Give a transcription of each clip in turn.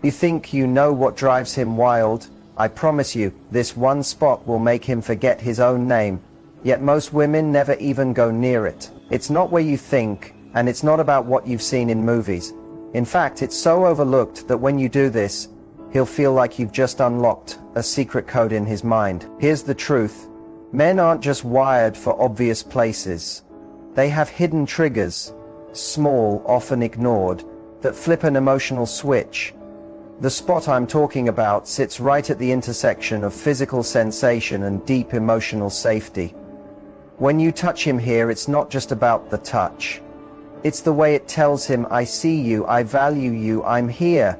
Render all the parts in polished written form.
You think you know what drives him wild? I promise you, this one spot will make him forget his own name. Yet most women never even go near it. It's not where you think, and it's not about what you've seen in movies. In fact, it's so overlooked that when you do this, he'll feel like you've just unlocked a secret code in his mind. Here's the truth. Men aren't just wired for obvious places. They have hidden triggers, small, often ignored, that flip an emotional switch. The spot I'm talking about sits right at the intersection of physical sensation and deep emotional safety. When you touch him here, it's not just about the touch. It's the way it tells him, I see you, I value you, I'm here.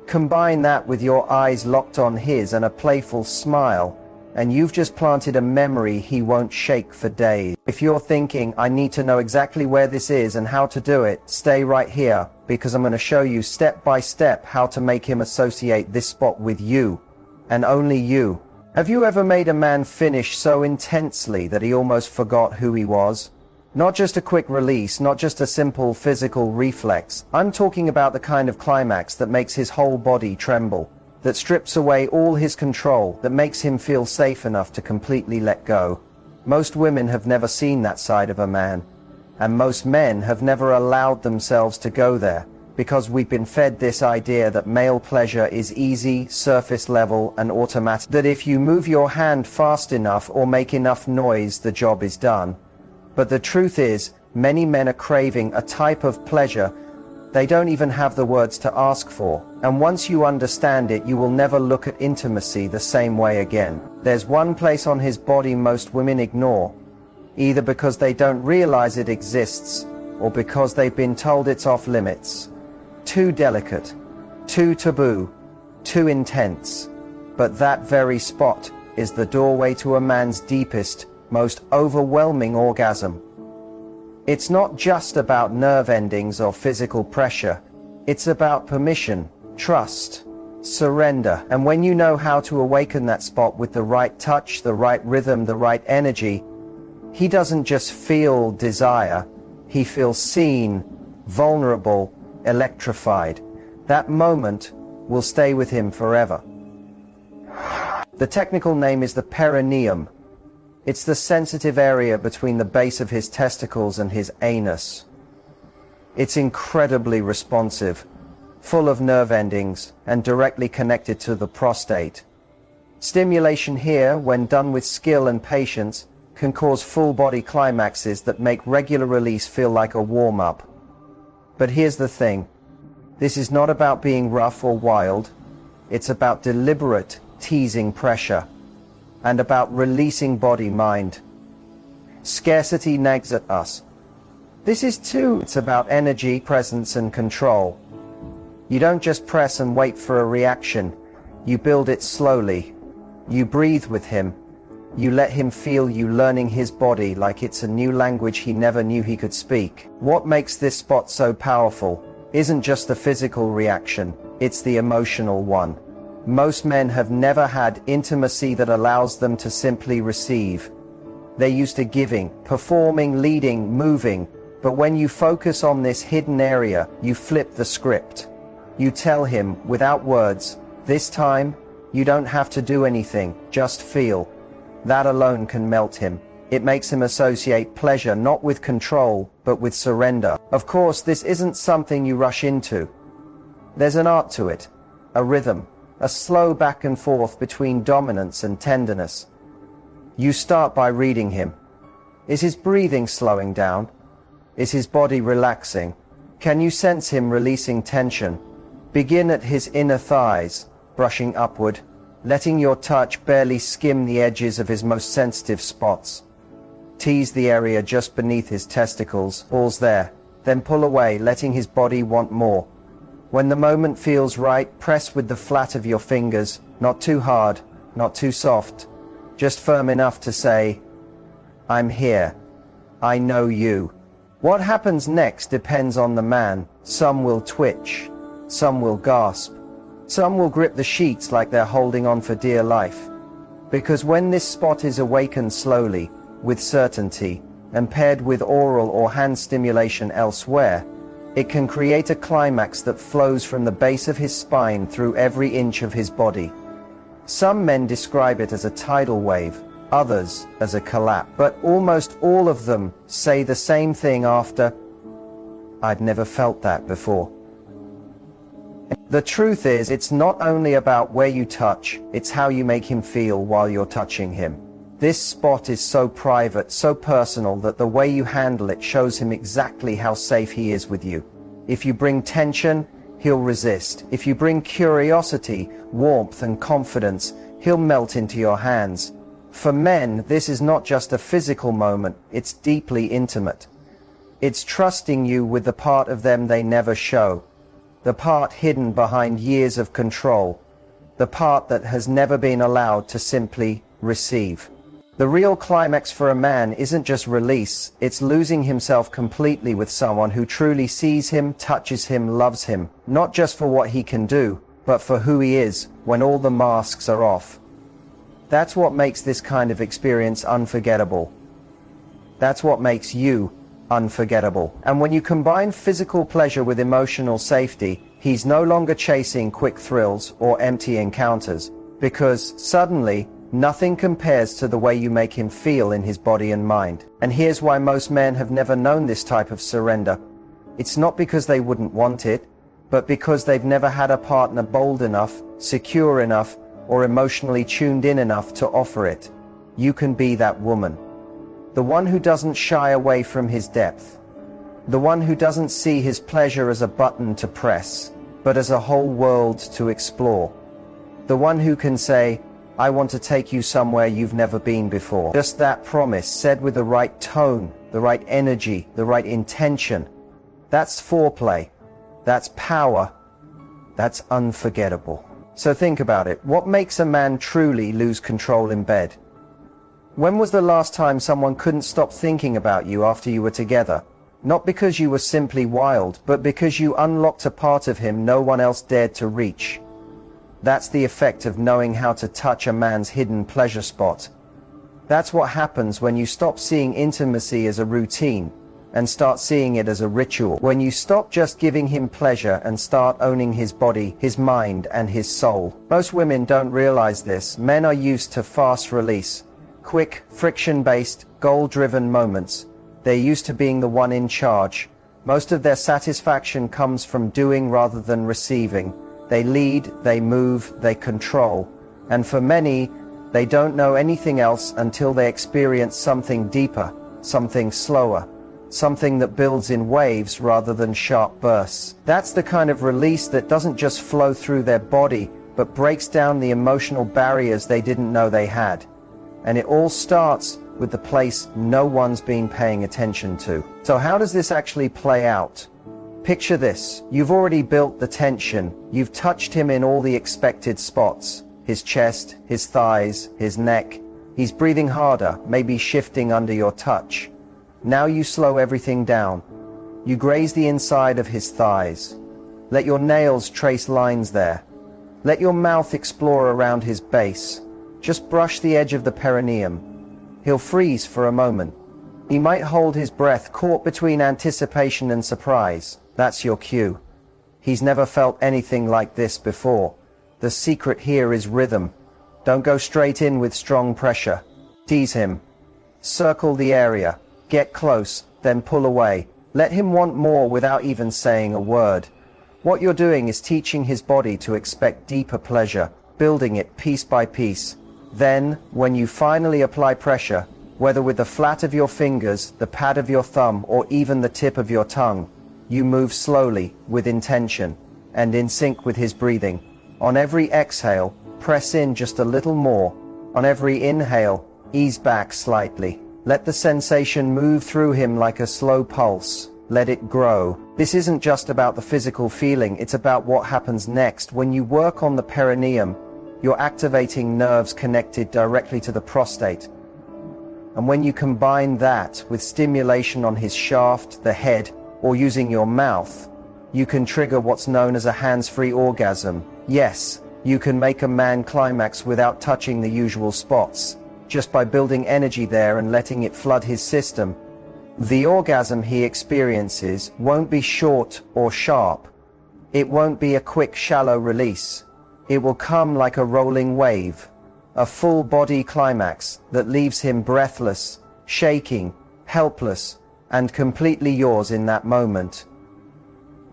Combine that with your eyes locked on his and a playful smile, and you've just planted a memory he won't shake for days. If you're thinking, I need to know exactly where this is and how to do it, stay right here, because I'm going to show you step by step how to make him associate this spot with you, and only you. Have you ever made a man finish so intensely that he almost forgot who he was? Not just a quick release, not just a simple physical reflex. I'm talking about the kind of climax that makes his whole body tremble, that strips away all his control, that makes him feel safe enough to completely let go. Most women have never seen that side of a man, and most men have never allowed themselves to go there, because we've been fed this idea that male pleasure is easy, surface level, and automatic, that if you move your hand fast enough or make enough noise, the job is done. But the truth is, many men are craving a type of pleasure they don't even have the words to ask for, and once you understand it, you will never look at intimacy the same way again. There's one place on his body most women ignore, either because they don't realize it exists, or because they've been told it's off limits. Too delicate, too taboo, too intense. But that very spot is the doorway to a man's deepest, most overwhelming orgasm. It's not just about nerve endings or physical pressure. It's about permission, trust, surrender. And when you know how to awaken that spot with the right touch, the right rhythm, the right energy, he doesn't just feel desire, he feels seen, vulnerable, electrified. That moment will stay with him forever. The technical name is the perineum. It's the sensitive area between the base of his testicles and his anus. It's incredibly responsive, full of nerve endings, and directly connected to the prostate. Stimulation here, when done with skill and patience, can cause full-body climaxes that make regular release feel like a warm-up. But here's the thing. This is not about being rough or wild. It's about deliberate, teasing pressure, and about releasing body-mind. Scarcity nags at us. This is too. It's about energy, presence, and control. You don't just press and wait for a reaction. You build it slowly. You breathe with him. You let him feel you learning his body like it's a new language he never knew he could speak. What makes this spot so powerful isn't just the physical reaction, it's the emotional one. Most men have never had intimacy that allows them to simply receive. They're used to giving, performing, leading, moving. But when you focus on this hidden area, you flip the script. You tell him, without words, this time, you don't have to do anything, just feel. That alone can melt him. It makes him associate pleasure not with control, but with surrender. Of course, this isn't something you rush into. There's an art to it, a rhythm. A slow back and forth between dominance and tenderness. You start by reading him. Is his breathing slowing down? Is his body relaxing? Can you sense him releasing tension? Begin at his inner thighs, brushing upward, letting your touch barely skim the edges of his most sensitive spots. Tease the area just beneath his testicles, balls there, then pull away, letting his body want more. When the moment feels right, press with the flat of your fingers, not too hard, not too soft, just firm enough to say, I'm here. I know you. What happens next depends on the man. Some will twitch, some will gasp, some will grip the sheets like they're holding on for dear life. Because when this spot is awakened slowly, with certainty, and paired with oral or hand stimulation elsewhere, It can create a climax that flows from the base of his spine through every inch of his body. Some men describe it as a tidal wave, others as a collapse, but almost all of them say the same thing after, "I'd never felt that before." The truth is, it's not only about where you touch, it's how you make him feel while you're touching him. This spot is so private, so personal, that the way you handle it shows him exactly how safe he is with you. If you bring tension, he'll resist. If you bring curiosity, warmth, and confidence, he'll melt into your hands. For men, this is not just a physical moment, it's deeply intimate. It's trusting you with the part of them they never show, the part hidden behind years of control, the part that has never been allowed to simply receive. The real climax for a man isn't just release, it's losing himself completely with someone who truly sees him, touches him, loves him, not just for what he can do, but for who he is when all the masks are off. That's what makes this kind of experience unforgettable. That's what makes you unforgettable. And when you combine physical pleasure with emotional safety, he's no longer chasing quick thrills or empty encounters, because suddenly nothing compares to the way you make him feel in his body and mind. And here's why most men have never known this type of surrender. It's not because they wouldn't want it, but because they've never had a partner bold enough, secure enough, or emotionally tuned in enough to offer it. You can be that woman. The one who doesn't shy away from his depth. The one who doesn't see his pleasure as a button to press, but as a whole world to explore. The one who can say, "I want to take you somewhere you've never been before." Just that promise, said with the right tone, the right energy, the right intention. That's foreplay. That's power. That's unforgettable. So think about it. What makes a man truly lose control in bed? When was the last time someone couldn't stop thinking about you after you were together? Not because you were simply wild, but because you unlocked a part of him no one else dared to reach. That's the effect of knowing how to touch a man's hidden pleasure spot. That's what happens when you stop seeing intimacy as a routine and start seeing it as a ritual. When you stop just giving him pleasure and start owning his body, his mind, and his soul. Most women don't realize this. Men are used to fast release, quick, friction-based, goal-driven moments. They're used to being the one in charge. Most of their satisfaction comes from doing rather than receiving. They lead, they move, they control. And for many, they don't know anything else until they experience something deeper, something slower, something that builds in waves rather than sharp bursts. That's the kind of release that doesn't just flow through their body, but breaks down the emotional barriers they didn't know they had. And it all starts with the place no one's been paying attention to. So how does this actually play out? Picture this. You've already built the tension. You've touched him in all the expected spots. His chest, his thighs, his neck. He's breathing harder, maybe shifting under your touch. Now you slow everything down. You graze the inside of his thighs. Let your nails trace lines there. Let your mouth explore around his base. Just brush the edge of the perineum. He'll freeze for a moment. He might hold his breath, caught between anticipation and surprise. That's your cue. He's never felt anything like this before. The secret here is rhythm. Don't go straight in with strong pressure. Tease him. Circle the area. Get close, then pull away. Let him want more without even saying a word. What you're doing is teaching his body to expect deeper pleasure, building it piece by piece. Then, when you finally apply pressure, whether with the flat of your fingers, the pad of your thumb, or even the tip of your tongue, you move slowly, with intention, and in sync with his breathing. On every exhale, press in just a little more. On every inhale, ease back slightly. Let the sensation move through him like a slow pulse. Let it grow. This isn't just about the physical feeling, it's about what happens next. When you work on the perineum, you're activating nerves connected directly to the prostate. And when you combine that with stimulation on his shaft, the head, or using your mouth, you can trigger what's known as a hands-free orgasm. Yes, you can make a man climax without touching the usual spots, just by building energy there and letting it flood his system. The orgasm he experiences won't be short or sharp. It won't be a quick, shallow release. It will come like a rolling wave, a full body climax that leaves him breathless, shaking, helpless, and completely yours in that moment.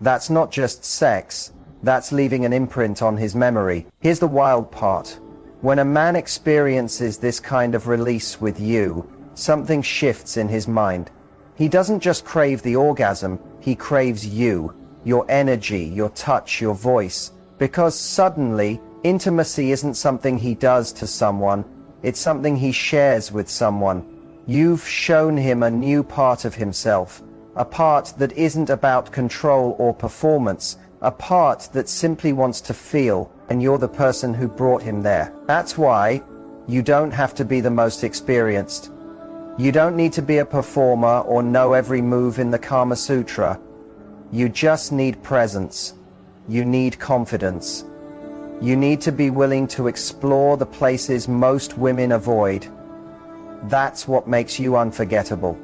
That's not just sex, that's leaving an imprint on his memory. Here's the wild part. When a man experiences this kind of release with you, something shifts in his mind. He doesn't just crave the orgasm, he craves you, your energy, your touch, your voice. Because suddenly, intimacy isn't something he does to someone, it's something he shares with someone. You've shown him a new part of himself, a part that isn't about control or performance, a part that simply wants to feel, and you're the person who brought him there. That's why you don't have to be the most experienced. You don't need to be a performer or know every move in the Kama Sutra. You just need presence. You need confidence. You need to be willing to explore the places most women avoid. That's what makes you unforgettable.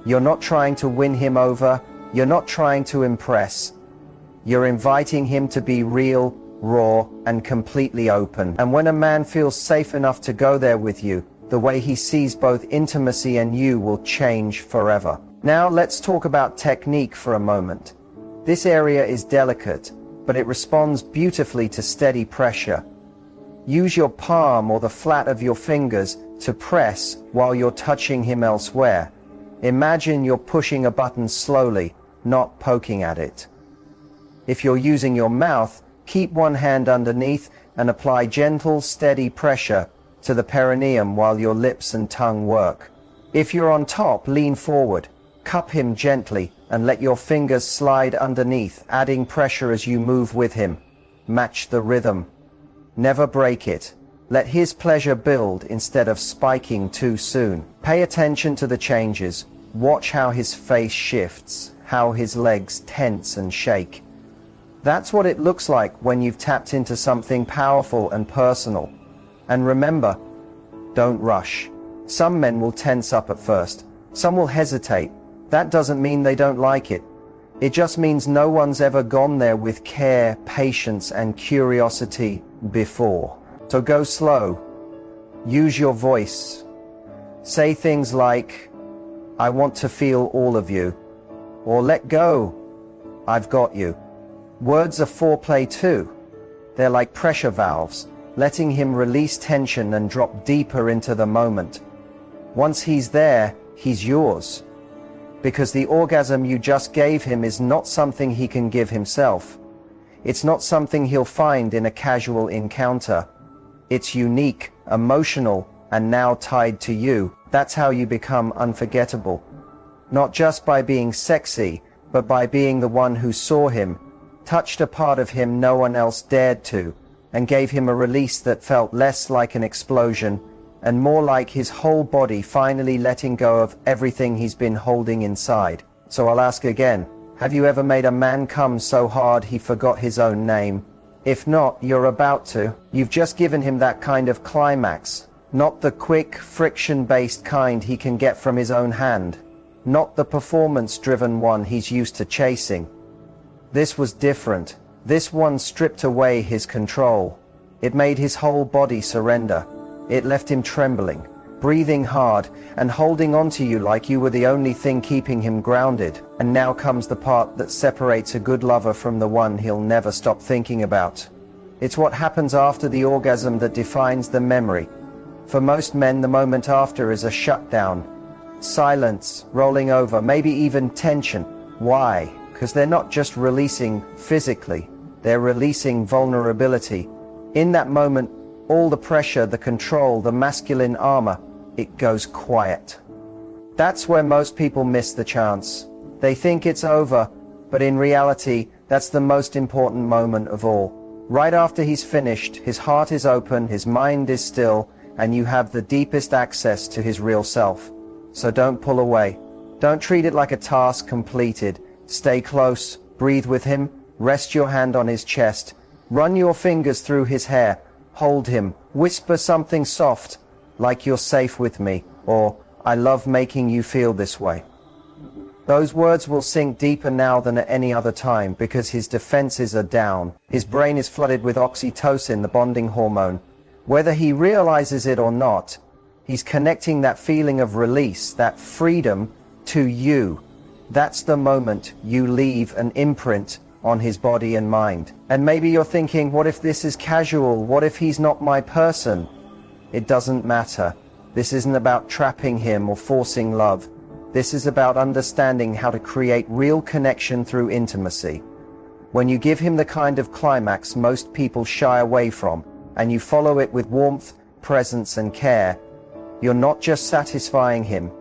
You're not trying to win him over. You're not trying to impress. You're inviting him to be real, raw, and completely open. And when a man feels safe enough to go there with you, the way he sees both intimacy and you will change forever. Now let's talk about technique for a moment. This area is delicate, but it responds beautifully to steady pressure. Use your palm or the flat of your fingers to press while you're touching him elsewhere. Imagine you're pushing a button slowly, not poking at it. If you're using your mouth, keep one hand underneath and apply gentle, steady pressure to the perineum while your lips and tongue work. If you're on top, lean forward, cup him gently, and let your fingers slide underneath, adding pressure as you move with him. Match the rhythm. Never break it. Let his pleasure build instead of spiking too soon. Pay attention to the changes. Watch how his face shifts, how his legs tense and shake. That's what it looks like when you've tapped into something powerful and personal. And remember, don't rush. Some men will tense up at first. Some will hesitate. That doesn't mean they don't like it. It just means no one's ever gone there with care, patience, and curiosity before. So go slow. Use your voice. Say things like, "I want to feel all of you," or "Let go, I've got you." Words are foreplay too. They're like pressure valves, letting him release tension and drop deeper into the moment. Once he's there, he's yours. Because the orgasm you just gave him is not something he can give himself. It's not something he'll find in a casual encounter. It's unique, emotional, and now tied to you. That's how you become unforgettable. Not just by being sexy, but by being the one who saw him, touched a part of him no one else dared to, and gave him a release that felt less like an explosion and more like his whole body finally letting go of everything he's been holding inside. So I'll ask again, have you ever made a man come so hard he forgot his own name? If not, you're about to. You've just given him that kind of climax, not the quick, friction-based kind he can get from his own hand, not the performance-driven one he's used to chasing. This was different. This one stripped away his control. It made his whole body surrender. It left him trembling, breathing hard, and holding on to you like you were the only thing keeping him grounded. And now comes the part that separates a good lover from the one he'll never stop thinking about. It's what happens after the orgasm that defines the memory. For most men, the moment after is a shutdown. Silence, rolling over, maybe even tension. Why? Because they're not just releasing physically, they're releasing vulnerability. In that moment, all the pressure, the control, the masculine armor, it goes quiet. That's where most people miss the chance. They think it's over, but in reality, that's the most important moment of all. Right after he's finished, his heart is open, his mind is still, and you have the deepest access to his real self. So don't pull away. Don't treat it like a task completed. Stay close, breathe with him, rest your hand on his chest, run your fingers through his hair, hold him, whisper something soft, like "You're safe with me," or "I love making you feel this way." Those words will sink deeper now than at any other time because his defenses are down. His brain is flooded with oxytocin, the bonding hormone. Whether he realizes it or not, he's connecting that feeling of release, that freedom, to you. That's the moment you leave an imprint on his body and mind. And maybe you're thinking, what if this is casual? What if he's not my person? It doesn't matter. This isn't about trapping him or forcing love. This is about understanding how to create real connection through intimacy. When you give him the kind of climax most people shy away from, and you follow it with warmth, presence, and care, you're not just satisfying him,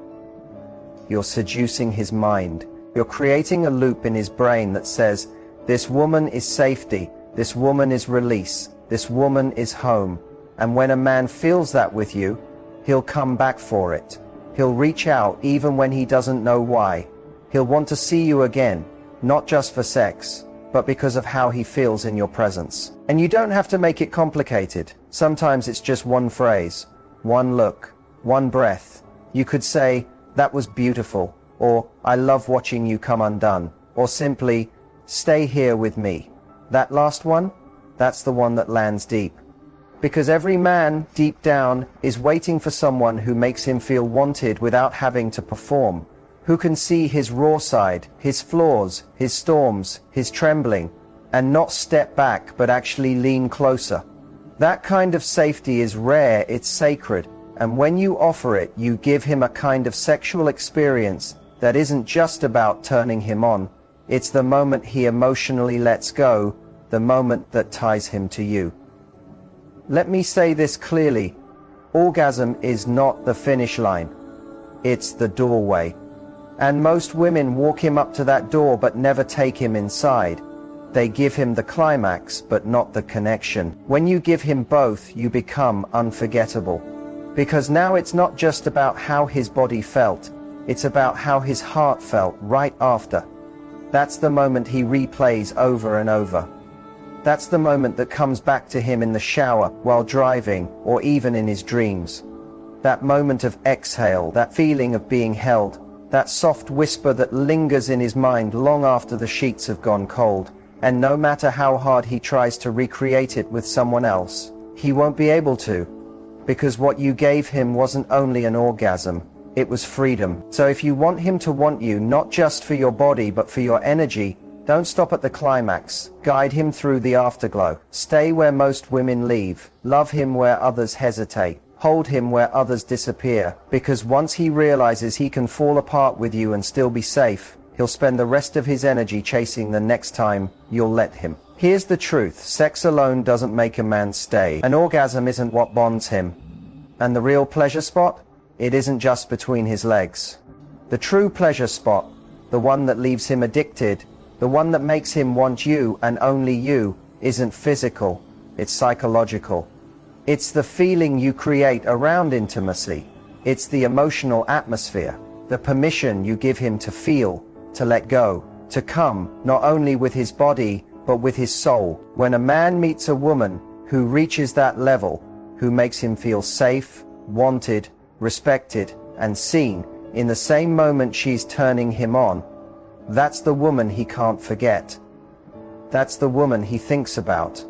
you're seducing his mind. You're creating a loop in his brain that says, this woman is safety, this woman is release, this woman is home. And when a man feels that with you, he'll come back for it. He'll reach out even when he doesn't know why. He'll want to see you again, not just for sex, but because of how he feels in your presence. And you don't have to make it complicated. Sometimes it's just one phrase, one look, one breath. You could say, that was beautiful, or I love watching you come undone, or simply, stay here with me. That last one, that's the one that lands deep. Because every man, deep down, is waiting for someone who makes him feel wanted without having to perform, who can see his raw side, his flaws, his storms, his trembling, and not step back but actually lean closer. That kind of safety is rare, it's sacred, and when you offer it, you give him a kind of sexual experience that isn't just about turning him on. It's the moment he emotionally lets go, the moment that ties him to you. Let me say this clearly. Orgasm is not the finish line. It's the doorway. And most women walk him up to that door but never take him inside. They give him the climax but not the connection. When you give him both, you become unforgettable. Because now it's not just about how his body felt, it's about how his heart felt right after. That's the moment he replays over and over. That's the moment that comes back to him in the shower, while driving, or even in his dreams. That moment of exhale, that feeling of being held, that soft whisper that lingers in his mind long after the sheets have gone cold. And no matter how hard he tries to recreate it with someone else, he won't be able to. Because what you gave him wasn't only an orgasm, it was freedom. So if you want him to want you, not just for your body but for your energy, don't stop at the climax. Guide him through the afterglow. Stay where most women leave. Love him where others hesitate. Hold him where others disappear. Because once he realizes he can fall apart with you and still be safe, he'll spend the rest of his energy chasing the next time you'll let him. Here's the truth. Sex alone doesn't make a man stay. An orgasm isn't what bonds him. And the real pleasure spot? It isn't just between his legs. The true pleasure spot, the one that leaves him addicted, the one that makes him want you and only you, isn't physical, it's psychological. It's the feeling you create around intimacy. It's the emotional atmosphere, the permission you give him to feel, to let go, to come, not only with his body, but with his soul. When a man meets a woman who reaches that level, who makes him feel safe, wanted, respected, and seen, in the same moment she's turning him on, that's the woman he can't forget. That's the woman he thinks about,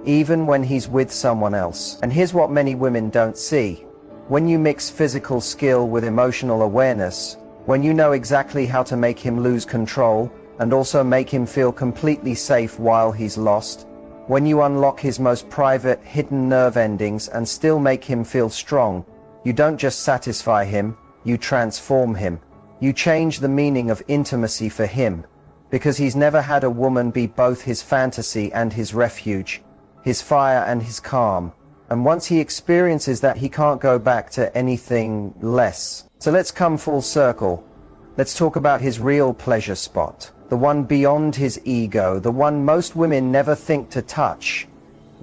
even when he's with someone else. And here's what many women don't see. When you mix physical skill with emotional awareness, when you know exactly how to make him lose control, and also make him feel completely safe while he's lost, when you unlock his most private, hidden nerve endings and still make him feel strong, you don't just satisfy him, you transform him. You change the meaning of intimacy for him, because he's never had a woman be both his fantasy and his refuge, his fire and his calm. And once he experiences that, he can't go back to anything less. So let's come full circle. Let's talk about his real pleasure spot, the one beyond his ego, the one most women never think to touch.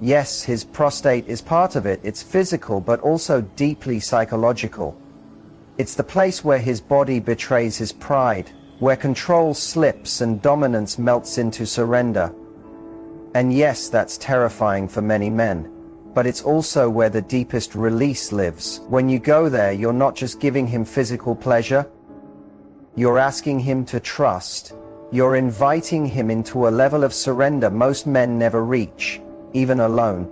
Yes, his prostate is part of it. It's physical, but also deeply psychological. It's the place where his body betrays his pride, where control slips and dominance melts into surrender. And yes, that's terrifying for many men. But it's also where the deepest release lives. When you go there, you're not just giving him physical pleasure, You're asking him to trust. You're inviting him into a level of surrender most men never reach, even alone.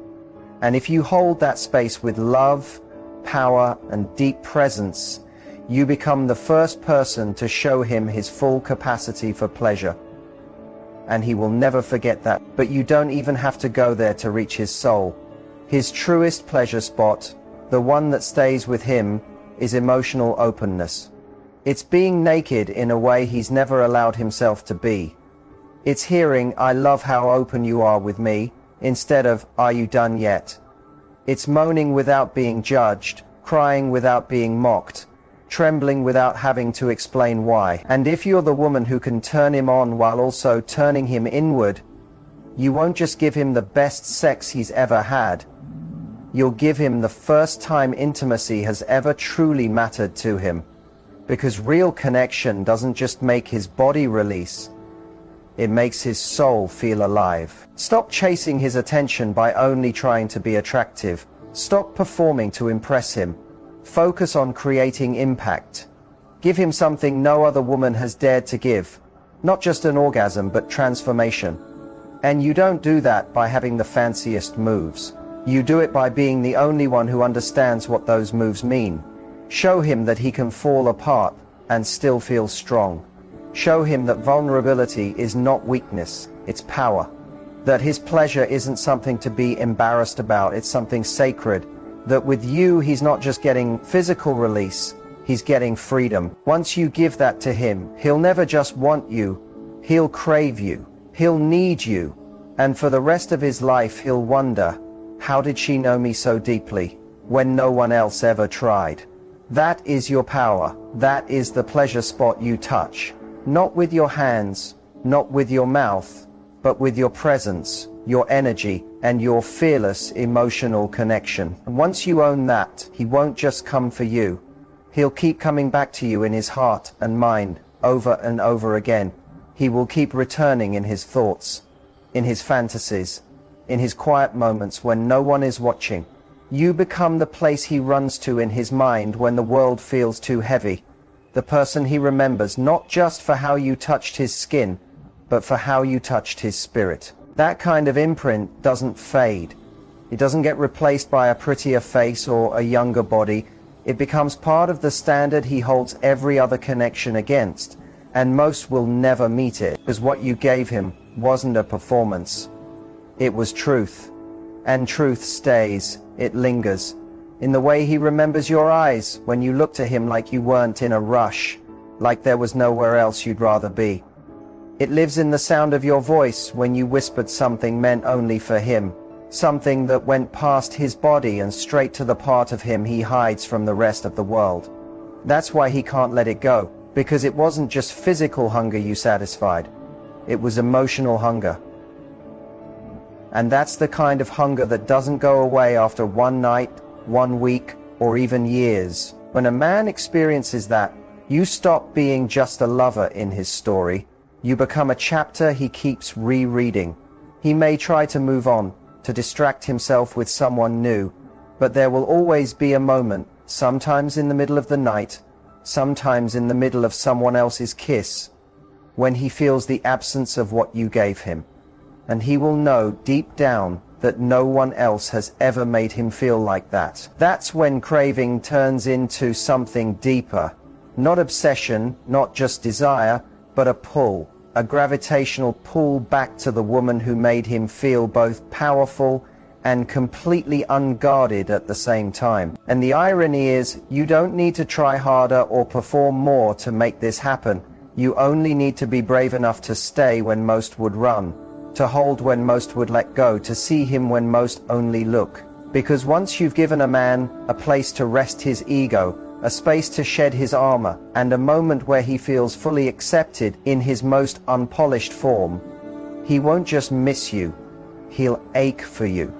And if you hold that space with love, power, and deep presence, you become the first person to show him his full capacity for pleasure. And he will never forget that. But you don't even have to go there to reach his soul. His truest pleasure spot, the one that stays with him, is emotional openness. It's being naked in a way he's never allowed himself to be. It's hearing, "I love how open you are with me," instead of, "Are you done yet?" It's moaning without being judged, crying without being mocked, trembling without having to explain why. And if you're the woman who can turn him on while also turning him inward, you won't just give him the best sex he's ever had. You'll give him the first time intimacy has ever truly mattered to him. Because real connection doesn't just make his body release, it makes his soul feel alive. Stop chasing his attention by only trying to be attractive. Stop performing to impress him. Focus on creating impact. Give him something no other woman has dared to give. Not just an orgasm, but transformation. And you don't do that by having the fanciest moves. You do it by being the only one who understands what those moves mean. Show him that he can fall apart and still feel strong. Show him that vulnerability is not weakness, it's power. That his pleasure isn't something to be embarrassed about, it's something sacred. That with you, he's not just getting physical release, he's getting freedom. Once you give that to him, he'll never just want you, he'll crave you, he'll need you. And for the rest of his life, he'll wonder, how did she know me so deeply when no one else ever tried? That is your power. That is the pleasure spot you touch. Not with your hands, not with your mouth, but with your presence, your energy, and your fearless emotional connection. And once you own that, he won't just come for you. He'll keep coming back to you in his heart and mind, over and over again. He will keep returning in his thoughts, in his fantasies, in his quiet moments when no one is watching. You become the place he runs to in his mind when the world feels too heavy. The person he remembers not just for how you touched his skin, but for how you touched his spirit. That kind of imprint doesn't fade. It doesn't get replaced by a prettier face or a younger body. It becomes part of the standard he holds every other connection against. And most will never meet it, because what you gave him wasn't a performance. It was truth. And truth stays. It lingers. In the way he remembers your eyes when you look to him like you weren't in a rush, like there was nowhere else you'd rather be. It lives in the sound of your voice when you whispered something meant only for him, something that went past his body and straight to the part of him he hides from the rest of the world. That's why he can't let it go, because it wasn't just physical hunger you satisfied, it was emotional hunger. And that's the kind of hunger that doesn't go away after one night, 1 week, or even years. When a man experiences that, you stop being just a lover in his story. You become a chapter he keeps rereading. He may try to move on, to distract himself with someone new, but there will always be a moment, sometimes in the middle of the night, sometimes in the middle of someone else's kiss, when he feels the absence of what you gave him. And he will know deep down that no one else has ever made him feel like that. That's when craving turns into something deeper. Not obsession, not just desire, but a pull, a gravitational pull back to the woman who made him feel both powerful and completely unguarded at the same time. And the irony is, you don't need to try harder or perform more to make this happen. You only need to be brave enough to stay when most would run, to hold when most would let go, to see him when most only look. Because once you've given a man a place to rest his ego, a space to shed his armor, and a moment where he feels fully accepted in his most unpolished form, he won't just miss you, he'll ache for you.